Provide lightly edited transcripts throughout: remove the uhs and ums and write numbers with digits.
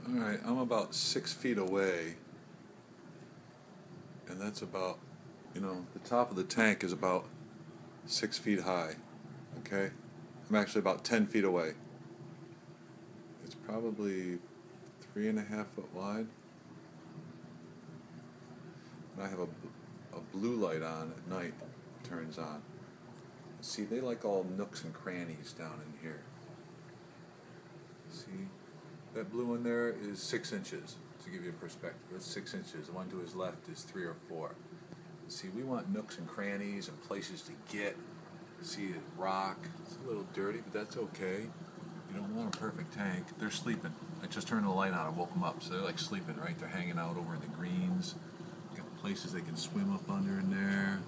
Alright, I'm about 6 feet away, and that's about, the top of the tank is about 6 feet high. Okay? I'm actually about 10 feet away. It's probably 3.5 foot wide. And I have a blue light on at night. It turns on. See, they like all nooks and crannies down in here. See? That blue one there is 6 inches, to give you a perspective. That's 6 inches. The one to his left is 3 or 4. See, we want nooks and crannies and places to get. See, rock. It's a little dirty, but that's okay. You don't want a perfect tank. They're sleeping. I just turned the light on and woke them up, so they're like sleeping, right? They're hanging out over in the greens. Got places they can swim up under in there.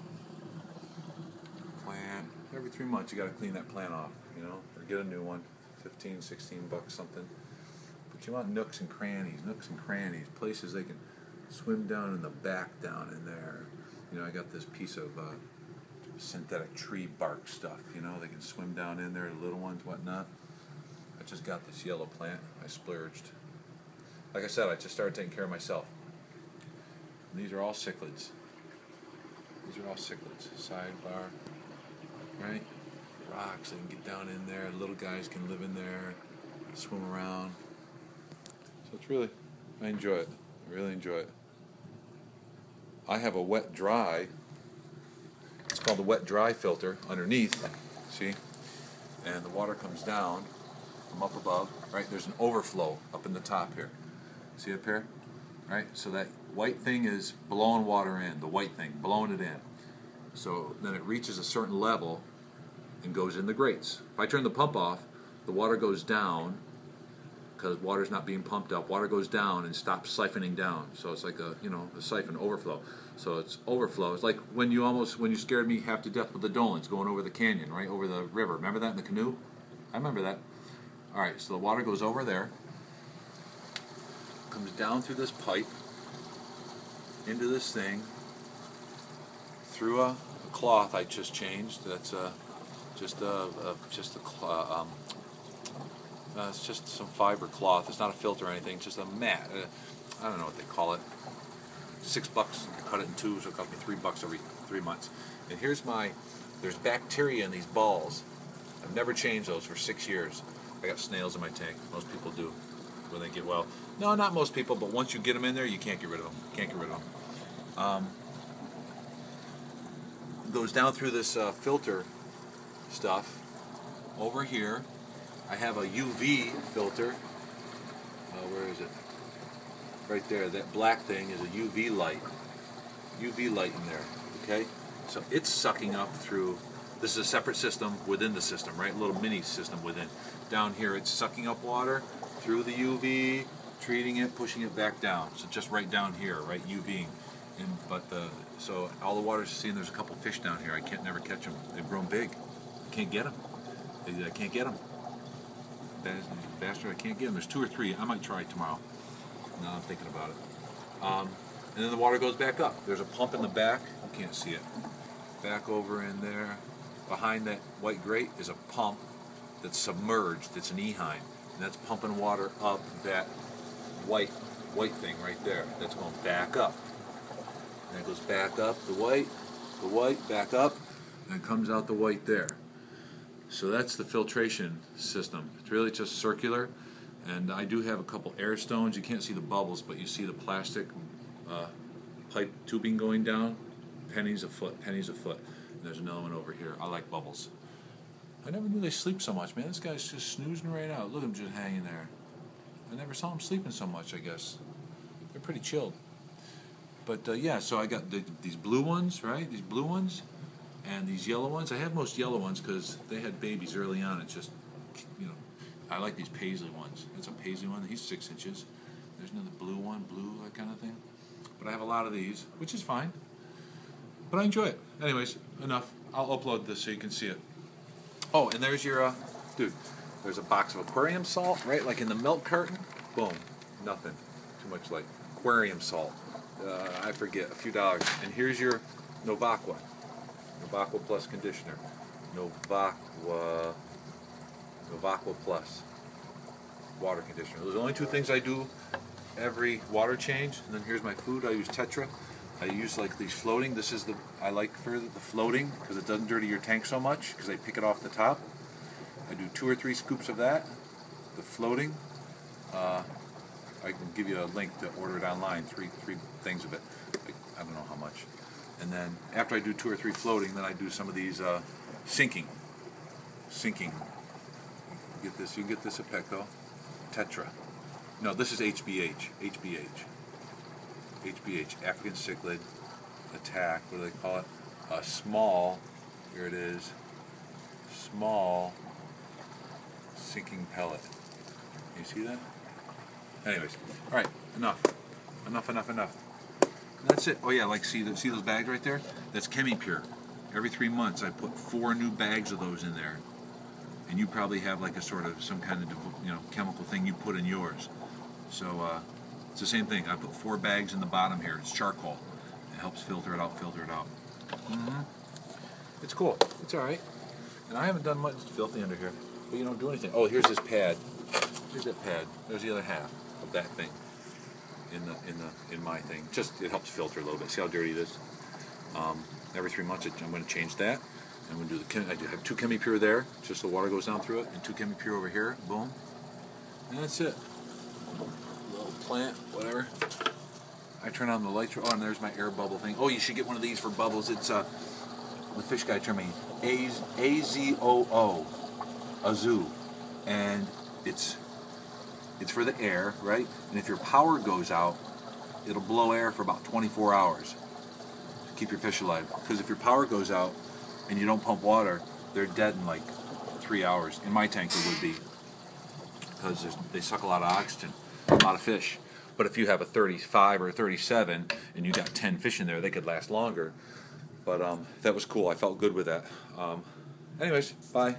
Plant. Every 3 months you got to clean that plant off, or get a new one. 15, 16 bucks something. But you want nooks and crannies, places they can swim down in the back down in there. I got this piece of synthetic tree bark stuff, they can swim down in there, the little ones, whatnot. I just got this yellow plant. I splurged. Like I said, I just started taking care of myself. And these are all cichlids. Sidebar, right? Rocks, they can get down in there. Little guys can live in there, swim around. So I enjoy it. I really enjoy it. I have a wet-dry. It's called the wet-dry filter underneath, see? And the water comes down from up above, right? There's an overflow up in the top here. See up here? Right? So that white thing is blowing water in, the white thing, blowing it in. So then it reaches a certain level and goes in the grates. If I turn the pump off, the water goes down because water's not being pumped up. Water goes down and stops siphoning down. So it's like a siphon overflow. So it's overflow. It's like when you scared me half to death with the Dolans going over the canyon, right, over the river. Remember that in the canoe? I remember that. All right, so the water goes over there, comes down through this pipe, into this thing, through a cloth I just changed. That's it's just some fiber cloth. It's not a filter or anything. It's just a mat. I don't know what they call it. $6. I cut it in two, so it cost me $3 every 3 months. And there's bacteria in these balls. I've never changed those for 6 years. I got snails in my tank. Most people do when they get well. No, not most people, but once you get them in there, you can't get rid of them. It goes down through this filter stuff. Over here, I have a UV filter. Where is it? Right there. That black thing is a UV light. UV light in there. Okay? So it's sucking up through. This is a separate system within the system, right? A little mini system within. Down here, it's sucking up water through the UV, treating it, pushing it back down. So just right down here, right? UVing. So all the water's seeing. There's a couple fish down here. I can't never catch them. They've grown big. I can't get them. I can't get them. Bastard, I can't get them. There's 2 or 3. I might try tomorrow. Now I'm thinking about it. And then the water goes back up. There's a pump in the back. You can't see it. Back over in there. Behind that white grate is a pump that's submerged. It's an Eheim. And that's pumping water up that white thing right there. That's going back up. And it goes back up, the white, back up, and it comes out the white there. So that's the filtration system. It's really just circular, and I do have a couple air stones. You can't see the bubbles, but you see the plastic pipe tubing going down. Pennies a foot. And there's another one over here. I like bubbles. I never knew they sleep so much, man. This guy's just snoozing right out. Look at him just hanging there. I never saw him sleeping so much, I guess. They're pretty chilled. But so I got these blue ones, right? These blue ones. And these yellow ones, I have most yellow ones because they had babies early on. It's just, I like these paisley ones. That's a paisley one. He's 6 inches. There's another blue one, that kind of thing. But I have a lot of these, which is fine. But I enjoy it. Anyways, enough. I'll upload this so you can see it. Oh, and there's your, there's a box of aquarium salt, right? Like in the milk carton. Boom. Nothing. Too much like aquarium salt. I forget, a few dollars. And here's your Novaqua Plus conditioner. Novaqua Plus. water conditioner. Those are the only two things I do every water change. And then here's my food. I use Tetra. I use like these floating. This is I like for the floating because it doesn't dirty your tank so much because I pick it off the top. I do 2 or 3 scoops of that. The floating. I can give you a link to order it online. Three things of it. I don't know how much. And then after I do 2 or 3 floating, then I do some of these sinking. You can get this at Petco. Tetra. No, this is HBH. African cichlid attack. What do they call it? A small. Here it is. Small sinking pellet. You see that? Anyways, all right. Enough. And that's it. Oh yeah, like see those bags right there? That's ChemiPure. Every 3 months, I put 4 new bags of those in there. And you probably have like a sort of some kind of chemical thing you put in yours. So it's the same thing. I put 4 bags in the bottom here. It's charcoal. It helps filter it out. It's cool. It's all right. And I haven't done much. It's filthy under here, but you don't do anything. Oh, here's this pad. Here's that pad. There's the other half of that thing in my thing. Just it helps filter a little bit. See how dirty it is. Every 3 months, I'm going to change that. I'm going to do I have 2 ChemiPure there, just so water goes down through it, and 2 ChemiPure over here. Boom. And that's it. Little plant, whatever. I turn on the lights. Oh, and there's my air bubble thing. Oh, you should get one of these for bubbles. It's the fish guy told me AZOO, Azoo, and it's for the air, right? And if your power goes out, it'll blow air for about 24 hours to keep your fish alive. Because if your power goes out and you don't pump water, they're dead in like 3 hours. In my tank, it would be, because they suck a lot of oxygen, a lot of fish. But if you have a 35 or a 37 and you got 10 fish in there, they could last longer. But that was cool. I felt good with that. Anyways, bye.